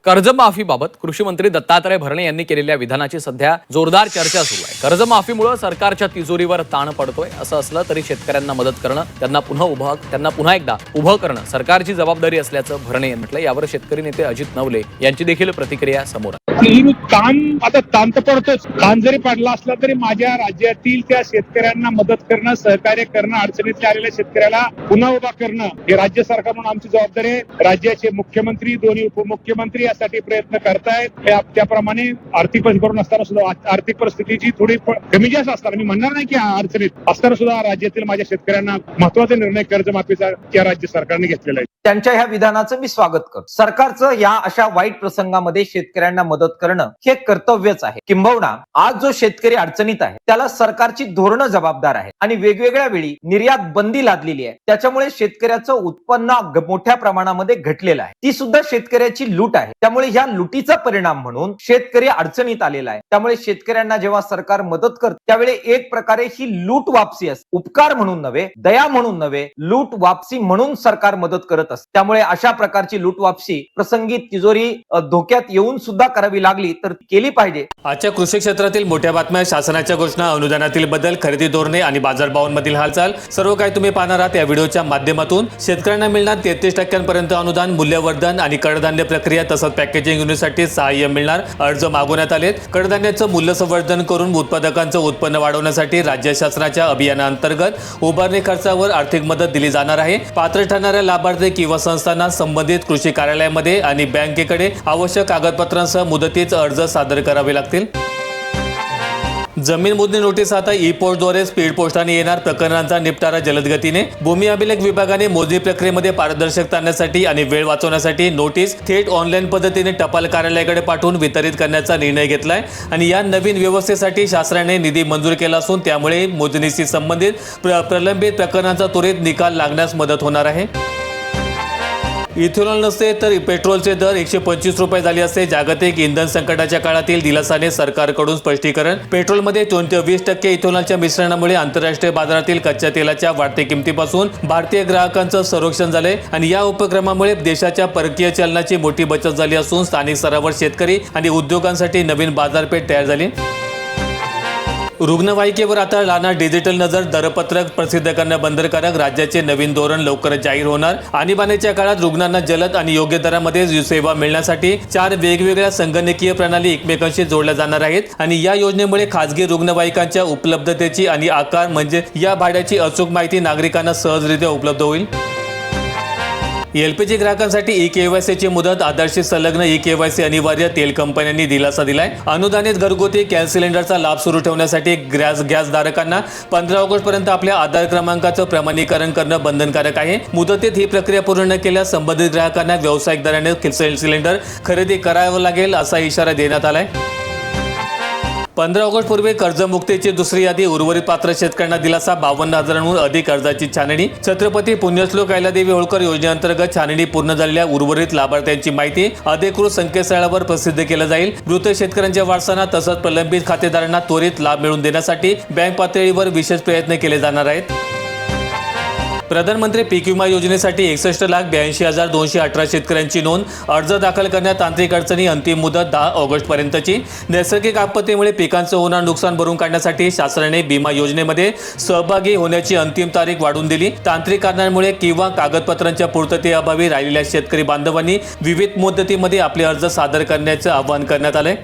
कर्जमाफीबाबत कृषी मंत्री दत्तात्रय भरणे यांनी केलेल्या विधानाची सध्या जोरदार चर्चा सुरू आहे। कर्जमाफीमुळे सरकारच्या तिजोरीवर ताण पडतोय असं असलं तरी शेतकऱ्यांना मदत करणं, त्यांना पुन्हा एकदा उभं करणं सरकारची जबाबदारी असल्याचं भरणे यांनी म्हटलं। यावर शेतकरी नेते अजित नवले यांची देखील प्रतिक्रिया समोर आहे। ताण तर पडतोच। ताण जरी पडला असला तरी माझ्या राज्यातील त्या शेतकऱ्यांना मदत करणं, सहकार्य करणं, अडचणीत आलेल्या शेतकऱ्याला पुन्हा उभा करणं हे राज्य सरकार म्हणून आमची जबाबदारी आहे। राज्याचे मुख्यमंत्री, दोन्ही उपमुख्यमंत्री यासाठी प्रयत्न करतायत। त्याप्रमाणे आर्थिक परिस्थिती असताना सुद्धा आर्थिक परिस्थितीची थोडी कमी जास्त असताना, मी म्हणणार नाही की अडचणीत असताना सुद्धा राज्यातील माझ्या शेतकऱ्यांना महत्वाचा निर्णय कर्जमाफीचा त्या राज्य सरकारने घेतलेला आहे। त्यांच्या ह्या विधानाचं मी स्वागत करतो। सरकारचं या अशा वाईट प्रसंगामध्ये शेतकऱ्यांना मदत करणं हे कर्तव्यच आहे। किंबहुना आज जो शेतकरी अडचणीत आहे त्याला सरकारची धोरणं जबाबदार आहे आणि वेगवेगळ्या वेळी निर्यात बंदी लादलेली आहे। त्याच्यामुळे शेतकऱ्याचं उत्पन्न मोठ्या प्रमाणामध्ये घटलेलं आहे। ती सुद्धा शेतकऱ्याची लूट आहे। त्यामुळे ह्या लुटीचा परिणाम म्हणून शेतकरी अडचणीत आलेला आहे। त्यामुळे शेतकऱ्यांना जेव्हा सरकार मदत करते त्यावेळी एक प्रकारे ही लूट वापसी असते। उपकार म्हणून नव्हे, दया म्हणून नव्हे, लूट वापसी म्हणून सरकार मदत करत असते। त्यामुळे अशा प्रकारची लूट वापसी प्रसंगी तिजोरी धोक्यात येऊन सुद्धा करावी लागली तर केली पाहिजे। आजच्या कृषी क्षेत्रातील मोठ्या बातम्या, शासनाच्या घोषणा, अनुदानातील बदल, खरेदी धोरणे आणि बाजारभावांमधील हालचाल सर्व काही तुम्ही पाहणार आहात या व्हिडिओच्या माध्यमातून। शेतकऱ्यांना मिळणार 33% अनुदान, मूल्यवर्धन आणि कडधान्य प्रक्रिया तसंच पॅकेजिंग युनिटसाठी सहाय्य मिळणार। अर्ज मागवण्यात आलेत। कडधान्याचं मूल्य संवर्धन करून उत्पादकांचं उत्पन्न वाढवण्यासाठी राज्य शासनाच्या अभियानाअंतर्गत उभारणी खर्चावर आर्थिक मदत दिली जाणार आहे। पात्र ठरणाऱ्या लाभार्थी किंवा संस्थांना संबंधित कृषी कार्यालयामध्ये आणि बँकेकडे आवश्यक कागदपत्रांसह मुदतीत अर्ज सादर करावे लागतील। जमीन मोजणी नोटीस आता ई-पोस्टद्वारे स्पीड पोस्टाने येणार। प्रकरणांचा निपटारा जलद गतीने। भूमी अभिलेख विभागाने मोजणी प्रक्रियेमध्ये पारदर्शकता आणण्यासाठी आणि वेळ वाचवण्यासाठी नोटीस थेट ऑनलाईन पद्धतीने टपाल कार्यालयाकडे पाठवून वितरित करण्याचा निर्णय घेतलाय आणि या नवीन व्यवस्थेसाठी शासनाने निधी मंजूर केला असून त्यामुळे मोजणीशी संबंधित प्रलंबित प्रकरणांचा त्वरित निकाल लागण्यास मदत होणार आहे। इथेनॉल नसते तर पेट्रोलचे दर 125 रुपये झाले असते। जागतिक इंधन संकटाच्या काळातील दिलासाने सरकारकडून स्पष्टीकरण। पेट्रोलमध्ये 20% इथेनॉलच्या मिश्रणामुळे आंतरराष्ट्रीय बाजारातील कच्च्या तेलाच्या वाढत्या किमतीपासून भारतीय ग्राहकांचं संरक्षण झालंय आणि या उपक्रमामुळे देशाच्या परकीय चलनाची मोठी बचत झाली असून स्थानिक स्तरावर शेतकरी आणि उद्योगांसाठी नवीन बाजारपेठ तयार झाली। रुग्णवाहिकेवर आता राहणार डिजिटल नजर। दरपत्रक प्रसिद्ध करणं बंधनकारक। राज्याचे नवीन धोरण लवकरच जाहीर होणार। आणीबाणीच्या काळात रुग्णांना जलद आणि योग्य दरामध्ये सेवा मिळण्यासाठी 4 वेगवेगळ्या संगणकीय प्रणाली एकमेकांशी जोडल्या जाणार आहेत आणि या योजनेमुळे खासगी रुग्णवाहिकांच्या उपलब्धतेची आणि आकार म्हणजे या भाड्याची अचूक माहिती नागरिकांना सहजरित्या उपलब्ध होईल। एलपीजी ग्राहकांसाठी ई-केवायसीची मुदत, आधारशी संलग्न ई-केवायसी अनिवार्य। तेल कंपन्यांनी दिलासा दिलाय। अनुदानित घरगुती गॅस सिलेंडरचा लाभ सुरू ठेवण्यासाठी गॅसधारकांना 15 ऑगस्ट पर्यंत आपल्या आधार क्रमांकाचं प्रमाणीकरण करणं बंधनकारक आहे। मुदतीत ही प्रक्रिया पूर्ण न केल्यास संबंधित ग्राहकांना व्यावसायिक दराने सिलेंडर खरेदी करावं लागेल असा इशारा देण्यात आलाय। 15 ऑगस्ट पूर्वी कर्जमुक्तीची दुसरी यादी। उर्वरित पात्र शेतकऱ्यांना दिलासा। 52,000हून अधिक अर्जाची छाननी। छत्रपती पुण्यश्लोक अहिल्यादेवी होळकर योजनेअंतर्गत छाननी पूर्ण झालेल्या उर्वरित लाभार्थ्यांची माहिती अधिकृत संकेतस्थळावर प्रसिद्ध केलं जाईल। मृत शेतकऱ्यांच्या वारसांना तसंच प्रलंबित खातेदारांना त्वरित लाभ मिळवून देण्यासाठी बँक पातळीवर विशेष प्रयत्न केले जाणार आहेत। प्रधानमंत्री पीक विमा योजनेसाठी 61,82,218 शेतकऱ्यांची नोंद। अर्ज दाखल करण्यात तांत्रिक अडचणी। अंतिम मुदत 10 ऑगस्ट पर्यंतची। नैसर्गिक आपत्तीमुळे पिकांचं होणारं नुकसान भरून काढण्यासाठी शासनाने विमा योजनेमध्ये सहभागी होण्याची अंतिम तारीख वाढवून दिली। तांत्रिक कारणांमुळे किंवा कागदपत्रांच्या पूर्ततेअभावी राहिलेल्या शेतकरी बांधवांनी विविध मुदतीमध्ये आपले अर्ज सादर करण्याचं आवाहन करण्यात आलंय।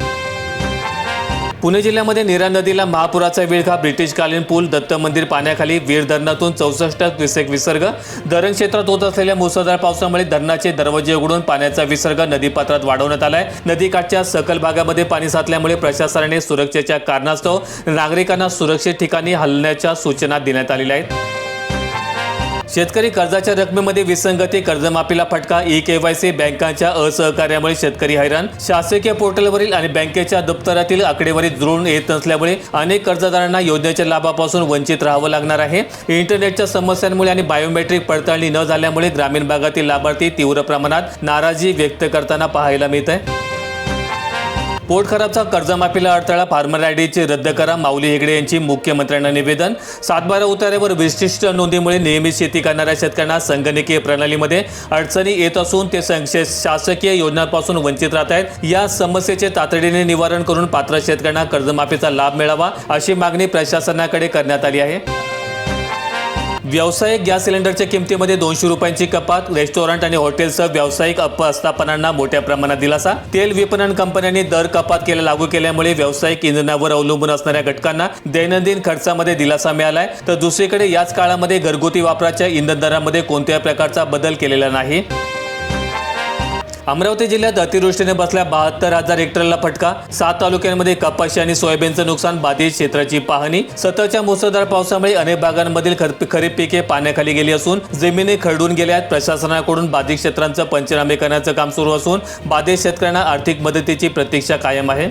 पुणे जिल्ह्यामध्ये नीरा नदीला महापुराचा विळखा। ब्रिटिशकालीन पूल, दत्त मंदिर पाण्याखाली। वीर धरणातून 64 क्युसेक विसर्ग। धरण क्षेत्रात होत असलेल्या मुसळधार पावसामुळे धरणाचे दरवाजे उघडून पाण्याचा विसर्ग नदीपात्रात वाढवण्यात आलाय। नदीकाठच्या सखल भागामध्ये पाणी साचल्यामुळे प्रशासनाने सुरक्षेच्या कारणास्तव नागरिकांना सुरक्षित ठिकाणी हलण्याच्या सूचना देण्यात आलेल्या आहेत। शेतकरी कर्जाच्या रकमेमध्ये विसंगती, कर्जमाफीला फटका। ई-केवायसी, बँकांच्या असहकार्यामुळे शेतकरी हैराण। शासकीय पोर्टलवरील आणि बँकेच्या दप्तरातील आकडेवारी जुळून येत नसल्यामुळे अनेक कर्जदारांना योजनेच्या लाभापासून वंचित राहावं लागणार आहे। इंटरनेटच्या समस्यांमुळे आणि बायोमेट्रिक पडताळणी न झाल्यामुळे ग्रामीण भागातील लाभार्थी तीव्र प्रमाणात नाराजी व्यक्त करताना पाहायला मिळत आहे। पोटखराबचा कर्जमाफीला अडथळा, फार्मर आयडीची रद्द करा, माऊली हेगडे यांची मुख्यमंत्र्यांना निवेदन. 7/12 उतार्यावर विशिष्ट नोंदीमुळे नियमित शेती करणाऱ्या शेतकऱ्यांना संगणकीय प्रणालीमध्ये अडचणी येत असून ते शासकीय योजनांपासून वंचित राहत आहेत. या समस्येचे तातडीने निवारण करून पात्र शेतकऱ्यांना कर्जमाफीचा लाभ मिळावा अशी मागणी प्रशासनाकडे करण्यात आली आहे. व्यावसायिक गॅस सिलेंडरच्या किमतीमध्ये 200 रुपयांची कपात, रेस्टॉरंट आणि हॉटेलसह व्यावसायिक आस्थापनांना मोठ्या प्रमाणात दिलासा. तेल विपणन कंपन्यांनी दर कपात लागू केल्यामुळे व्यावसायिक इंधनावर अवलंबून असणाऱ्या घटकांना दैनंदिन खर्चामध्ये दिलासा मिळालाय. तर दुसरीकडे याच काळामध्ये घरगुती वापराच्या इंधन दरामध्ये कोणत्याही प्रकारचा बदल केलेला नाही. अमरावती जिल्ह्यात अतिवृष्टीने बसल्या 72,000 हेक्टरला फटका, 7 तालुक्यांमध्ये कपाशी आणि सोयाबीनचं नुकसान, बाधित क्षेत्राची पाहणी. सततच्या मुसळधार पावसामुळे अनेक भागांमधील खरीप पिके पाण्याखाली गेली असून जमिनी खरडून गेल्या आहेत. प्रशासनाकडून बाधित क्षेत्रांचं पंचनामे करण्याचं काम सुरू असून बाधित शेतकऱ्यांना आर्थिक मदतीची प्रतीक्षा कायम आहे.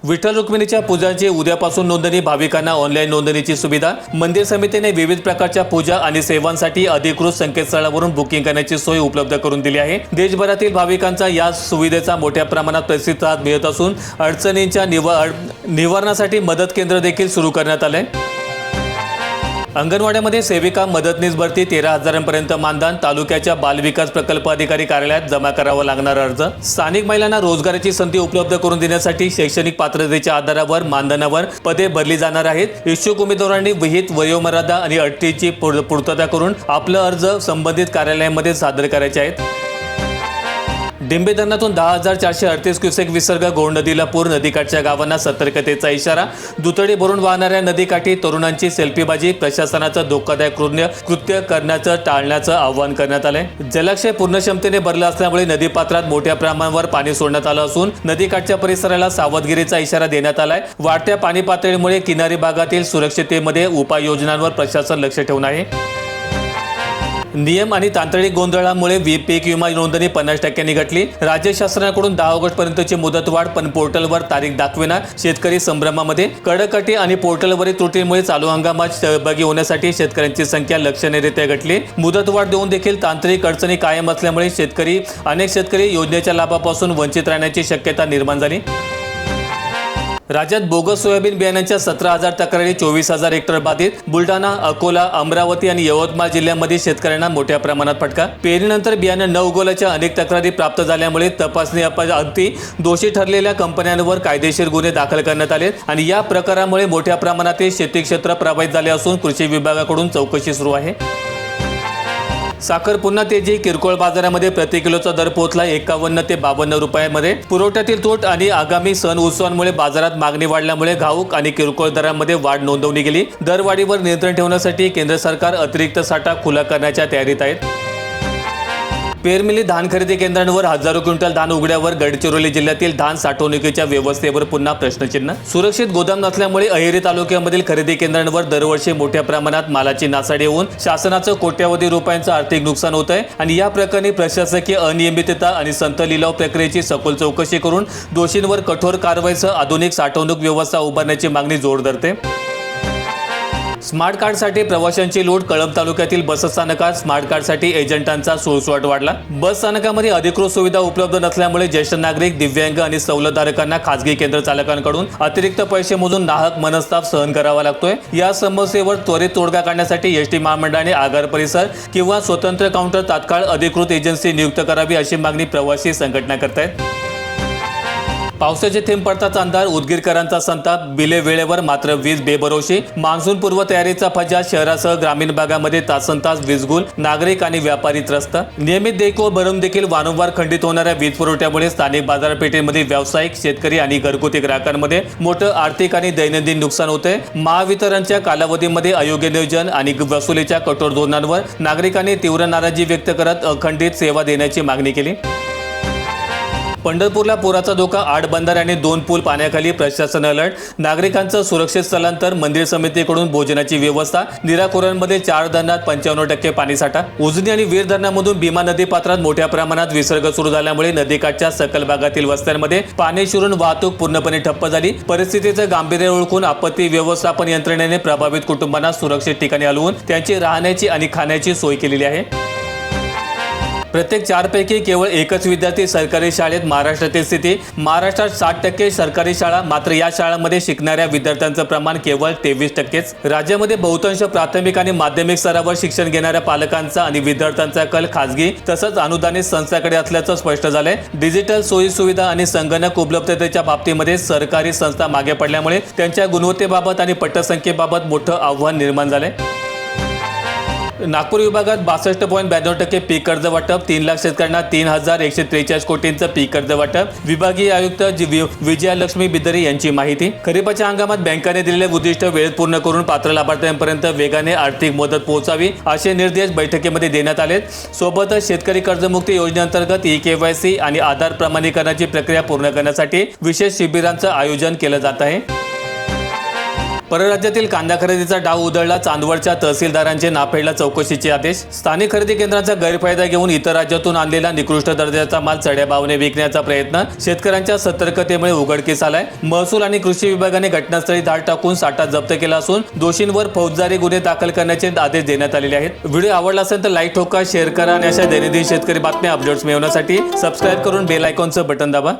विठ्ठल रुक्मिणीच्या पूजांची उद्यापासून नोंदणी, भाविकांना ऑनलाईन नोंदणीची सुविधा. मंदिर समितीने विविध प्रकारच्या पूजा आणि सेवांसाठी अधिकृत संकेतस्थळावरून बुकिंग करण्याची सोय उपलब्ध करून दिली आहे. देशभरातील भाविकांचा या सुविधेचा मोठ्या प्रमाणात प्रतिसाद मिळत असून अडचणींच्या निवारणासाठी मदत केंद्र देखील सुरू करण्यात आले. अंगणवाड्यामध्ये सेविका मदतनीस भरती, 13,000 मानधन. तालुक्याच्या बालविकास प्रकल्प अधिकारी कार्यालयात जमा करावा लागणार अर्ज. स्थानिक महिलांना रोजगाराची संधी उपलब्ध करून देण्यासाठी शैक्षणिक पात्रतेच्या आधारावर मानधनावर पदे भरली जाणार आहेत. इच्छुक उमेदवारांनी विहित वयोमर्यादा आणि अटीची पूर्तता करून आपला अर्ज संबंधित कार्यालयामध्ये सादर करायचे आहेत. डिंबे धरणातून 10,438 क्युसेक विसर्ग, गौंड नदीला पूर, नदीकाठच्या गावांना सतर्कतेचा इशारा. दुथडी भरून वाहणाऱ्या नदीकाठी तरुणांची सेल्फीबाजी, प्रशासनाचं धोकादायक कृत्य करण्याचं टाळण्याचं आवाहन करण्यात आलंय. जलाशय पूर्ण क्षमतेने भरलं असल्यामुळे नदीपात्रात मोठ्या प्रमाणावर पाणी सोडण्यात आलं असून नदीकाठच्या परिसराला सावधगिरीचा इशारा देण्यात आलाय. वाढत्या पाणी पातळीमुळे किनारी भागातील सुरक्षिततेमध्ये उपाययोजनांवर प्रशासन लक्ष ठेवून आहे. नियम आणि तांत्रिक गोंधळामुळे पीक विमा नोंदणी 50% घटली. राज्य शासनाकडून 10 ऑगस्टपर्यंतची मुदतवाढ, पण पोर्टलवर तारीख दाखवेना. शेतकरी संभ्रमामध्ये. कडकटी आणि पोर्टलवरील त्रुटींमुळे चालू हंगामात सहभागी होण्यासाठी शेतकऱ्यांची संख्या लक्षणीयरित्या घटली. मुदतवाढ देऊन देखील तांत्रिक अडचणी कायम असल्यामुळे अनेक शेतकरी योजनेच्या लाभापासून वंचित राहण्याची शक्यता निर्माण झाली. राज्यात बोगस सोयाबीन बियाण्यांच्या 17,000 तक्रारी, 24,000 हेक्टर बाधित. बुलढाणा, अकोला, अमरावती आणि यवतमाळ जिल्ह्यांमध्ये शेतकऱ्यांना मोठ्या प्रमाणात फटका. पेरणीनंतर बियाणं न उगवल्याच्या अनेक तक्रारी प्राप्त झाल्यामुळे तपासणी अंती दोषी ठरलेल्या कंपन्यांवर कायदेशीर गुन्हे दाखल करण्यात आले आणि या प्रकारामुळे मोठ्या प्रमाणातील शेती क्षेत्र प्रभावित झाले असून कृषी विभागाकडून चौकशी सुरू आहे. साखर पुन्हा तेजी. किरकोळ बाजारामध्ये प्रति किलोचा दर पोहोचला 51 ते 52 रुपयांमध्ये. पुरवठ्यातील तूट आणि आगामी सण उत्सवांमुळे बाजारात मागणी वाढल्यामुळे घाऊक आणि किरकोळ दरांमध्ये वाढ नोंदवली गेली. दरवाढीवर नियंत्रण ठेवण्यासाठी केंद्र सरकार अतिरिक्त साठा खुला करण्याच्या तयारीत आहेत. पेरमिली धान खरेदी केंद्रांवर हजारो क्विंटल धान उघड्यावर. गडचिरोली जिल्ह्यातील धान साठवणुकीच्या व्यवस्थेवर पुन्हा प्रश्नचिन्ह. सुरक्षित गोदाम नसल्यामुळे अहेरी तालुक्यामधील खरेदी केंद्रांवर दरवर्षी मोठ्या प्रमाणात मालाची नासाडी होऊन शासनाचं कोट्यावधी रुपयांचं आर्थिक नुकसान होत आहे आणि या प्रकरणी प्रशासकीय अनियमितता आणि संथ लिलाव प्रक्रियेची सखोल चौकशी करून दोषींवर कठोर कारवाईसह आधुनिक साठवणूक व्यवस्था उभारण्याची मागणी जोर धरते. स्मार्ट कार्डसाठी प्रवाशांची लूट. कळंब तालुक्यातील बसस्थानकात स्मार्ट कार्डसाठी एजंटांचा सुळसुळाट वाढला. बस स्थानकामध्ये अधिकृत सुविधा उपलब्ध नसल्यामुळे ज्येष्ठ नागरिक, दिव्यांग आणि सवलतधारकांना खासगी केंद्र चालकांकडून अतिरिक्त पैसे मोजून नाहक मनस्ताप सहन करावा लागतोय. या समस्येवर त्वरित तोडगा काढण्यासाठी एसटी महामंडळाने आगार परिसर किंवा स्वतंत्र काउंटर तात्काळ अधिकृत एजन्सी नियुक्त करावी अशी मागणी प्रवासी संघटना करतायत. पावसाचे थेंब पडताच अंधार. उदगीरकरांचा संताप. बिले वेळेवर मात्र वीज बेभरोशी. मान्सून पूर्व तयारीचा फज्जा. शहरासह ग्रामीण भागामध्ये तासनतास वीजगुल. नागरिक आणि व्यापारी त्रस्त. नियमित देखो भरून देखील वारंवार खंडित होणाऱ्या वीज पुरवठ्यामुळे स्थानिक बाजारपेठेमध्ये व्यावसायिक, शेतकरी आणि घरगुती ग्राहकांमध्ये मोठं आर्थिक आणि दैनंदिन नुकसान होतंय. महावितरणच्या कालावधीमध्ये अयोग्य नियोजन आणि वसुलीच्या कठोर धोरणांवर नागरिकांनी तीव्र नाराजी व्यक्त करत अखंडित सेवा देण्याची मागणी केली. पंढरपूरला पुराचा धोका. 8 बंधारे आणि 2 पूल पाण्याखाली. प्रशासन अलर्ट. नागरिकांचं सुरक्षित स्थलांतर. मंदिर समितीकडून भोजनाची व्यवस्था. निराकोरांमध्ये 4 धरणात 55% पाणीसाठा. उजनी आणि वीर धरणामधून भीमा नदी पात्रात मोठ्या प्रमाणात विसर्ग सुरू झाल्यामुळे नदीकाठच्या सखल भागातील वस्त्यांमध्ये पाणी शिरून वाहतूक पूर्णपणे ठप्प झाली. परिस्थितीचं गांभीर्य ओळखून आपत्ती व्यवस्थापन यंत्रणेने प्रभावित कुटुंबांना सुरक्षित ठिकाणी हलवून त्यांची राहण्याची आणि खाण्याची सोय केलेली आहे. प्रत्येक 4 पैकी केवळ एकच विद्यार्थी सरकारी शाळेत महाराष्ट्रातील स्थिती. महाराष्ट्रात 60% सरकारी शाळा, मात्र या शाळांमध्ये शिकणाऱ्या विद्यार्थ्यांचं प्रमाण केवळ 23%च. राज्यामध्ये बहुतांश प्राथमिक आणि माध्यमिक स्तरावर शिक्षण घेणाऱ्या पालकांचा आणि विद्यार्थ्यांचा कल खासगी तसंच अनुदानित संस्थांकडे असल्याचं स्पष्ट झालंय. डिजिटल सोयी सुविधा आणि संगणक उपलब्धतेच्या बाबतीमध्ये सरकारी संस्था मागे पडल्यामुळे त्यांच्या गुणवत्तेबाबत आणि पटसंख्येबाबत मोठं आव्हान निर्माण झालंय. नागपूर विभागात 62.92% पीक कर्ज वाटप, 3 लाख शेतकऱ्यांना 3,143 कोटींचं पीक कर्ज वाटप. विभागीय आयुक्त विजयालक्ष्मी बिदरी यांची माहिती. खरीपाच्या हंगामात बँकांनी दिलेले उद्दिष्ट वेळेत पूर्ण करून पात्र लाभार्थ्यांपर्यंत वेगाने आर्थिक मदत पोहोचावी असे निर्देश बैठकीमध्ये देण्यात आले. सोबतच शेतकरी कर्जमुक्ती योजनेअंतर्गत ई-KYC आणि आधार प्रमाणीकरणाची प्रक्रिया पूर्ण करण्यासाठी विशेष शिबिरांचं आयोजन केलं जात आहे. परराज्यातील कांदा खरेदीचा डाव उधळला. चांदवडच्या तहसीलदारांचे नाफेडला चौकशीचे आदेश. स्थानिक खरेदी केंद्रांचा गैरफायदा घेऊन इतर राज्यातून आणलेला निकृष्ट दर्जाचा माल चढ्या भावाने विकण्याचा प्रयत्न शेतकऱ्यांच्या सतर्कतेमुळे उघडकीस आलाय. महसूल आणि कृषी विभागाने घटनास्थळी धाड टाकून साठा जप्त केला असून दोषींवर फौजदारी गुन्हे दाखल करण्याचे आदेश देण्यात आलेले आहेत. व्हिडिओ आवडला असेल तर लाईक ठोका, शेअर करा आणि अशा दैनंदिन शेतकरी बातम्या अपडेट्स मिळवण्यासाठी सबस्क्राईब करून बेल आयकॉनचं बटन दाबा.